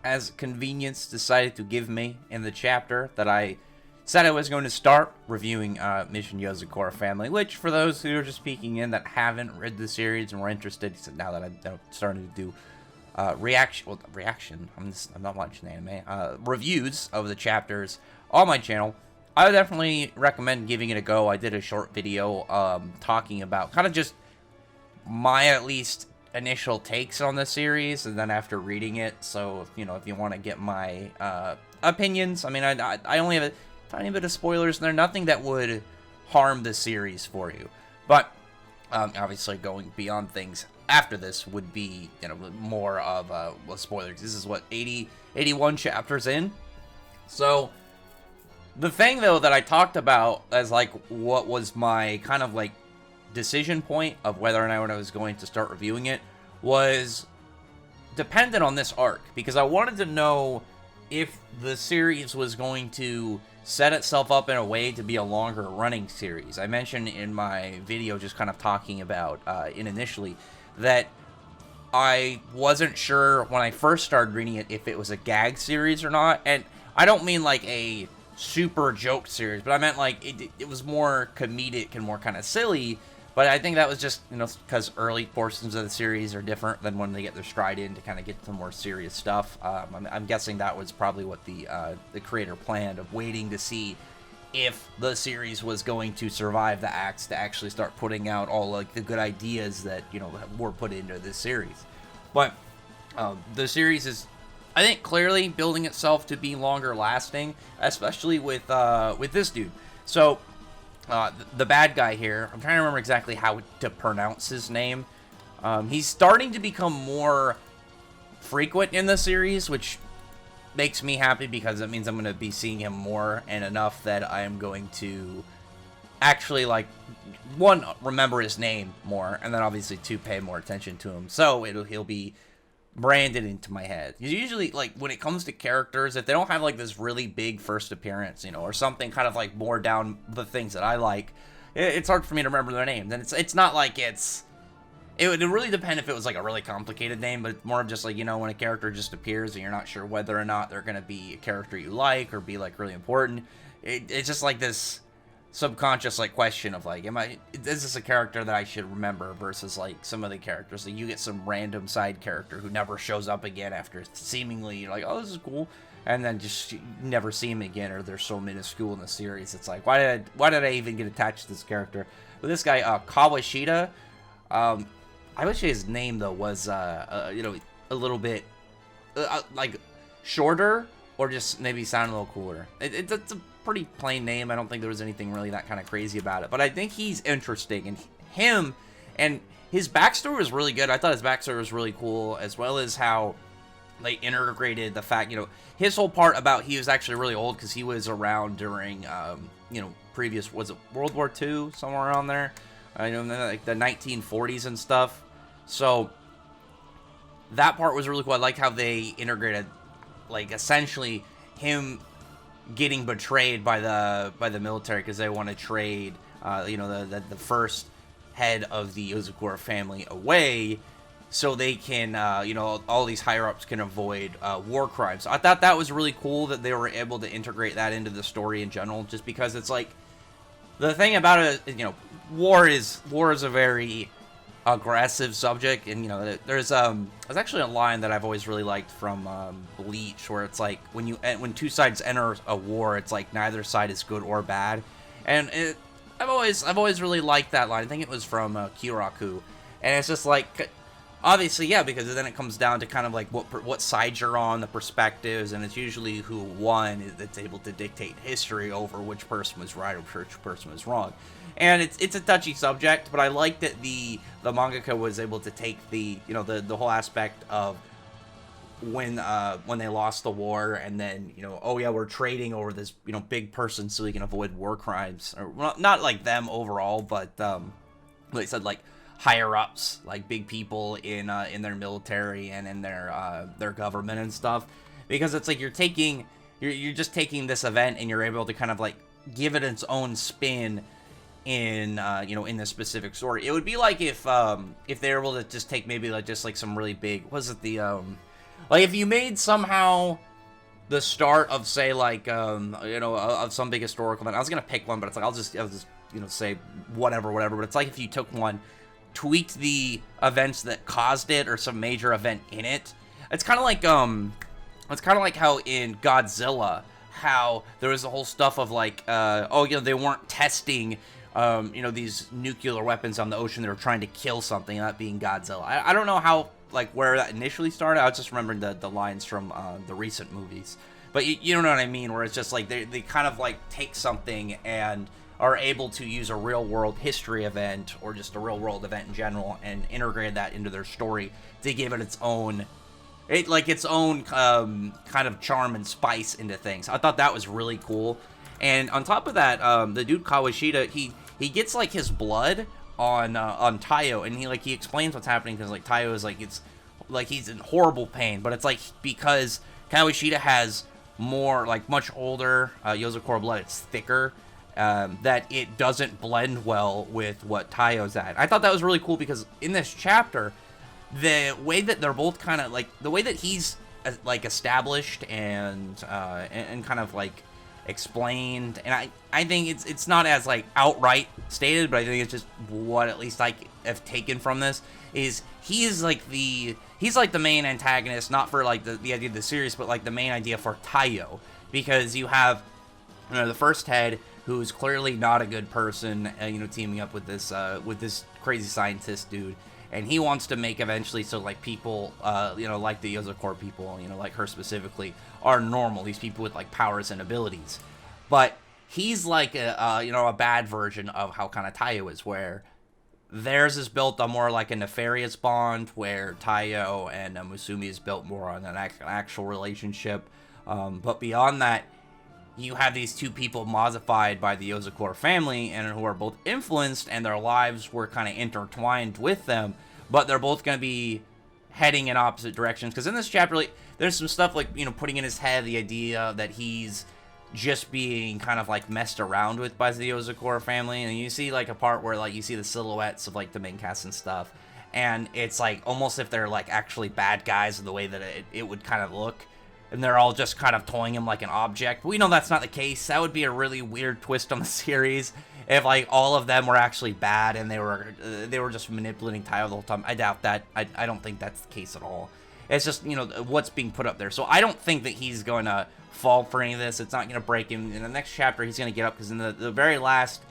as convenience decided to give me in the chapter that I said I was going to start reviewing Mission Yozakura Family, which for those who are just peeking in that haven't read the series and were interested, now that I'm starting to do reaction, I'm not watching anime, reviews of the chapters on my channel, I would definitely recommend giving it a go. I did a short video talking about kind of just my, at least, initial takes on the series, and then after reading it, so, you know, if you want to get my opinions, I mean, I only have a tiny bit of spoilers in there, nothing that would harm the series for you, but obviously going beyond things after this would be, you know, more of well, spoilers. This is what, 81 chapters in, so the thing though that I talked about as like what was my kind of like decision point of whether or not I was going to start reviewing it was dependent on this arc, because I wanted to know if the series was going to set itself up in a way to be a longer running series. I mentioned in my video, just kind of talking about initially, that I wasn't sure when I first started reading it if it was a gag series or not, and I don't mean like a super joke series, but I meant like it was more comedic and more kind of silly. But I think that was just, you know, because early portions of the series are different than when they get their stride in to kind of get to more serious stuff. I'm guessing that was probably what the creator planned, of waiting to see if the series was going to survive the acts to actually start putting out all like the good ideas that, you know, were put into this series. But the series is, I think, clearly building itself to be longer lasting, especially with this dude. So the bad guy here, I'm trying to remember exactly how to pronounce his name. He's starting to become more frequent in the series, which makes me happy because it means I'm going to be seeing him more and enough that I am going to actually, like, one, remember his name more, and then obviously two, pay more attention to him. So he'll be branded into my head. Usually, like, when it comes to characters, if they don't have like this really big first appearance, you know, or something kind of like more down the things that I like, it's hard for me to remember their name. Then it's not like it would really depend if it was like a really complicated name, but more of just like, you know, when a character just appears and you're not sure whether or not they're gonna be a character you like or be like really important. It's just like this subconscious like question of like, is this a character that I should remember, versus like some of the characters that you get some random side character who never shows up again after seemingly you're like, oh, this is cool, and then just never see him again, or they're so minuscule in the series. It's like, why did I even get attached to this character? But this guy, Kawashita, I wish his name though was you know, a little bit like shorter, or just maybe sound a little cooler. It's a pretty plain name. I don't think there was anything really that kind of crazy about it, but I think he's interesting, and him and his backstory was really good. I thought his backstory was really cool, as well as how they integrated the fact, you know, his whole part about he was actually really old because he was around during you know, previous, was it World War II, somewhere around there, you know, like the 1940s and stuff. So that part was really cool. I liked how they integrated, like, essentially him getting betrayed by the military because they want to trade you know, the first head of the Yozakura family away, so they can you know, all these higher ups can avoid war crimes. I thought that was really cool that they were able to integrate that into the story in general, just because it's like, the thing about it, you know, war is a very aggressive subject, and you know, there's actually a line that I've always really liked from Bleach, where it's like, when two sides enter a war, it's like neither side is good or bad, and I've always really liked that line. I think it was from Kiraku, and it's just like, obviously, yeah, because then it comes down to kind of like what side you're on, the perspectives, and it's usually who won that's able to dictate history over which person was right or which person was wrong. And it's a touchy subject, but I like that the mangaka was able to take the, you know, the whole aspect of when they lost the war, and then, you know, oh yeah, we're trading over this, you know, big person so we can avoid war crimes, or well, not like them overall, but like I said, like higher ups, like big people in their military and in their government and stuff, because it's like you're just taking this event and you're able to kind of like give it its own spin in you know, in this specific story. It would be like if they were able to just take maybe like just like some really big, was it the Like, if you made somehow the start of, say, like, of some big historical event. I was gonna pick one, but it's like, I'll just say whatever, but it's like if you took one, tweaked the events that caused it, or some major event in it. It's kind of like, how in Godzilla, how there was the whole stuff of, like, they weren't testing, these nuclear weapons on the ocean. They were trying to kill something, that being Godzilla. I don't know how, like, where that initially started. I was just remembering the lines from the recent movies. But you know what I mean, where it's just like they kind of like take something and are able to use a real world history event, or just a real world event in general, and integrate that into their story to give it its own kind of charm and spice into things. I thought that was really cool. And on top of that, the dude Kawashita, he gets like his blood on Taiyo, and he explains what's happening, because like Taiyo is like, it's like he's in horrible pain, but it's like because Kawashita has more, like, much older Yozakura blood, it's thicker, that it doesn't blend well with what Taiyo's at. I thought that was really cool, because in this chapter, the way that they're both kind of like, the way that he's like established and kind of like explained, and I think it's not as like outright stated, but I think it's just what at least I have taken from this is he's like the main antagonist, not for like the idea of the series, but like the main idea for Taiyo, because you have the first head, who's clearly not a good person, teaming up with this crazy scientist dude, and he wants to make eventually so like people, like the Yozakura people, like her specifically, are normal. These people with like powers and abilities, but he's like a bad version of how kind of Taiyo is, where theirs is built on more like a nefarious bond, where Taiyo and Musumi is built more on an actual relationship. But beyond that, you have these two people modified by the Yozakura family, and who are both influenced, and their lives were kind of intertwined with them, but they're both going to be heading in opposite directions. Because in this chapter, like, there's some stuff like, putting in his head the idea that he's just being kind of like messed around with by the Yozakura family, and you see like a part where like you see the silhouettes of like the main cast and stuff, and it's like almost if they're like actually bad guys in the way that it would kind of look, and they're all just kind of toying him like an object. We know that's not the case. That would be a really weird twist on the series if like all of them were actually bad and they were just manipulating Taiyo the whole time. I doubt that. I don't think that's the case at all. It's just, what's being put up there. So I don't think that he's going to fall for any of this. It's not going to break him. In the next chapter, he's going to get up, because in the very last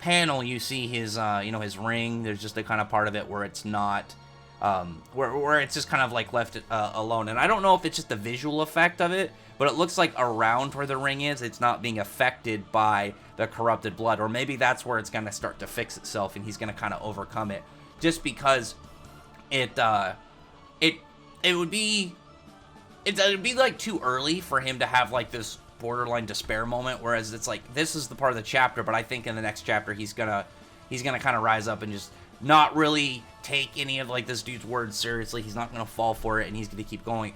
panel, you see his, his ring. There's just a kind of part of it where it's not, where it's just kind of like left alone. And I don't know if it's just the visual effect of it, but it looks like around where the ring is, it's not being affected by the corrupted blood. Or maybe that's where it's going to start to fix itself, and he's going to kind of overcome it, just because it'd be like too early for him to have like this borderline despair moment, whereas it's like this is the part of the chapter, but I think in the next chapter he's gonna kind of rise up and just not really take any of like this dude's words seriously. He's not gonna fall for it, and he's gonna keep going.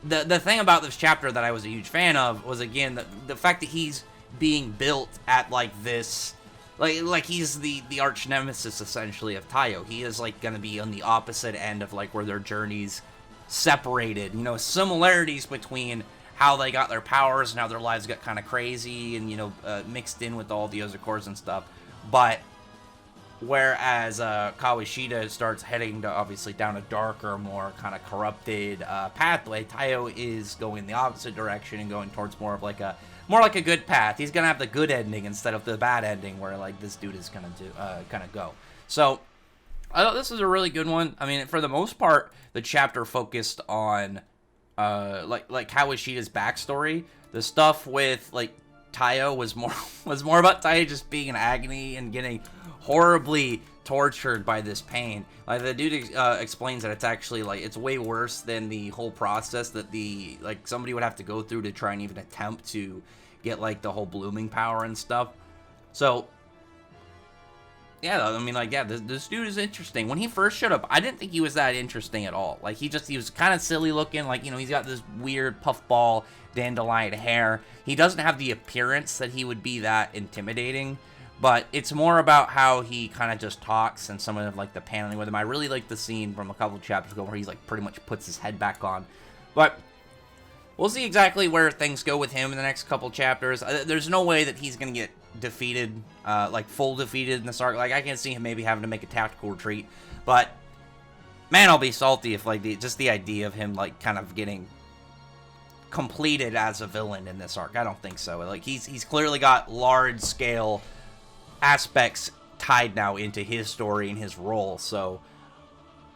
The thing about this chapter that I was a huge fan of was, again, the fact that he's being built at like this, like he's the arch nemesis essentially of Taiyo. He is like gonna be on the opposite end of like where their journeys separated, similarities between how they got their powers and how their lives got kind of crazy and mixed in with all the Yozakuras and stuff. But whereas Kawashita starts heading to obviously down a darker, more kind of corrupted pathway, Taiyo is going the opposite direction and going towards more like a good path. He's gonna have the good ending instead of the bad ending where like this dude is gonna do kind of go. So I thought this was a really good one. I mean, for the most part, the chapter focused on like Kawashita's backstory. The stuff with like Taiyo was more about Taiyo just being in agony and getting horribly tortured by this pain. Like the dude explains that it's actually like it's way worse than the whole process that somebody would have to go through to try and even attempt to get like the whole blooming power and stuff. So yeah, I mean, like, yeah, this dude is interesting. When he first showed up, I didn't think he was that interesting at all. Like, he was kind of silly looking. Like, he's got this weird puffball dandelion hair. He doesn't have the appearance that he would be that intimidating. But it's more about how he kind of just talks and some of, like, the paneling with him. I really like the scene from a couple of chapters ago where he's, like, pretty much puts his head back on. But we'll see exactly where things go with him in the next couple chapters. There's no way that he's going to get defeated, like full defeated in this arc. Like, I can see him maybe having to make a tactical retreat. But, man, I'll be salty if, like, just the idea of him, like, kind of getting completed as a villain in this arc. I don't think so. Like, he's clearly got large-scale aspects tied now into his story and his role, so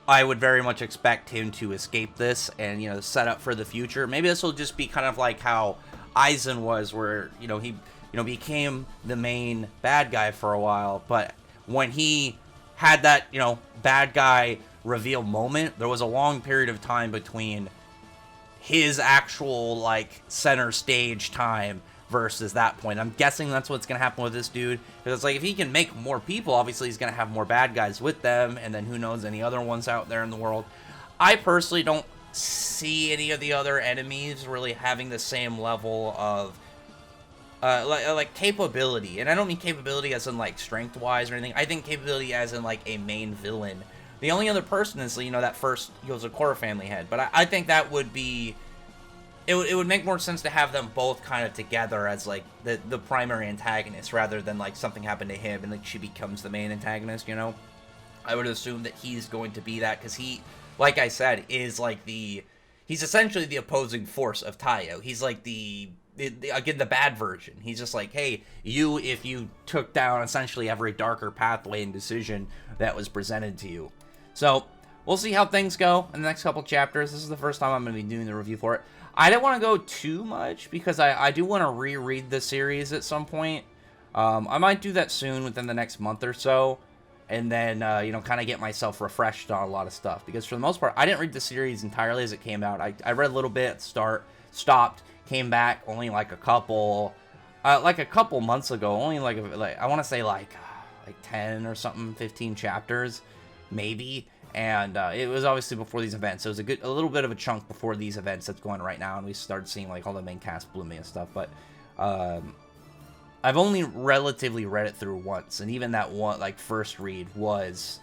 I would very much expect him to escape this and, you know, set up for the future. Maybe this will just be kind of like how Aizen was, where, you know, he, you know, became the main bad guy for a while, but when he had that, you know, bad guy reveal moment, there was a long period of time between his actual, like, center stage time versus that point. I'm guessing that's what's going to happen with this dude. Because it's like, if he can make more people, obviously he's going to have more bad guys with them. And then who knows, any other ones out there in the world. I personally don't see any of the other enemies really having the same level of like capability. And I don't mean capability as in like strength-wise or anything. I think capability as in like a main villain. The only other person is, you know, that first Yozakura family head. But I think that would be... It would make more sense to have them both kind of together as, like, the primary antagonist, rather than, like, something happened to him and, like, she becomes the main antagonist, you know? I would assume that he's going to be that, because he, like I said, is, like, he's essentially the opposing force of Taiyo. He's, like, again, the bad version. He's just like, hey, if you took down essentially every darker pathway and decision that was presented to you. So, we'll see how things go in the next couple chapters. This is the first time I'm going to be doing the review for it. I didn't want to go too much because I do want to reread the series at some point. I might do that soon, within the next month or so, and then, you know, kind of get myself refreshed on a lot of stuff. Because for the most part, I didn't read the series entirely as it came out. I read a little bit at the start, stopped, came back only like a couple months ago. Only like I want to say like 10 or something, 15 chapters, maybe. And it was obviously before these events. It was a little bit of a chunk before these events that's going right now, and we started seeing like all the main cast blooming and stuff. But I've only relatively read it through once, and even that one, like, first read was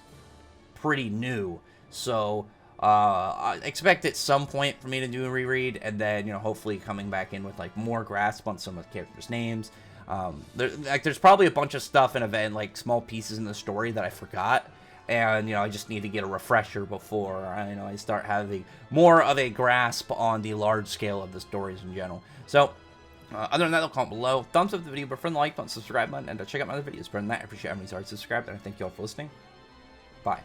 pretty new. So I expect at some point for me to do a reread, and then, you know, hopefully coming back in with like more grasp on some of the characters' names. There's probably a bunch of stuff in event, like small pieces in the story that I forgot. And, you know, I just need to get a refresher before I start having more of a grasp on the large scale of the stories in general. So, other than that, comment below. Thumbs up the video, prefer the like button, subscribe button, and check out my other videos. Better than that, I appreciate everybody's already subscribed, and I thank you all for listening. Bye.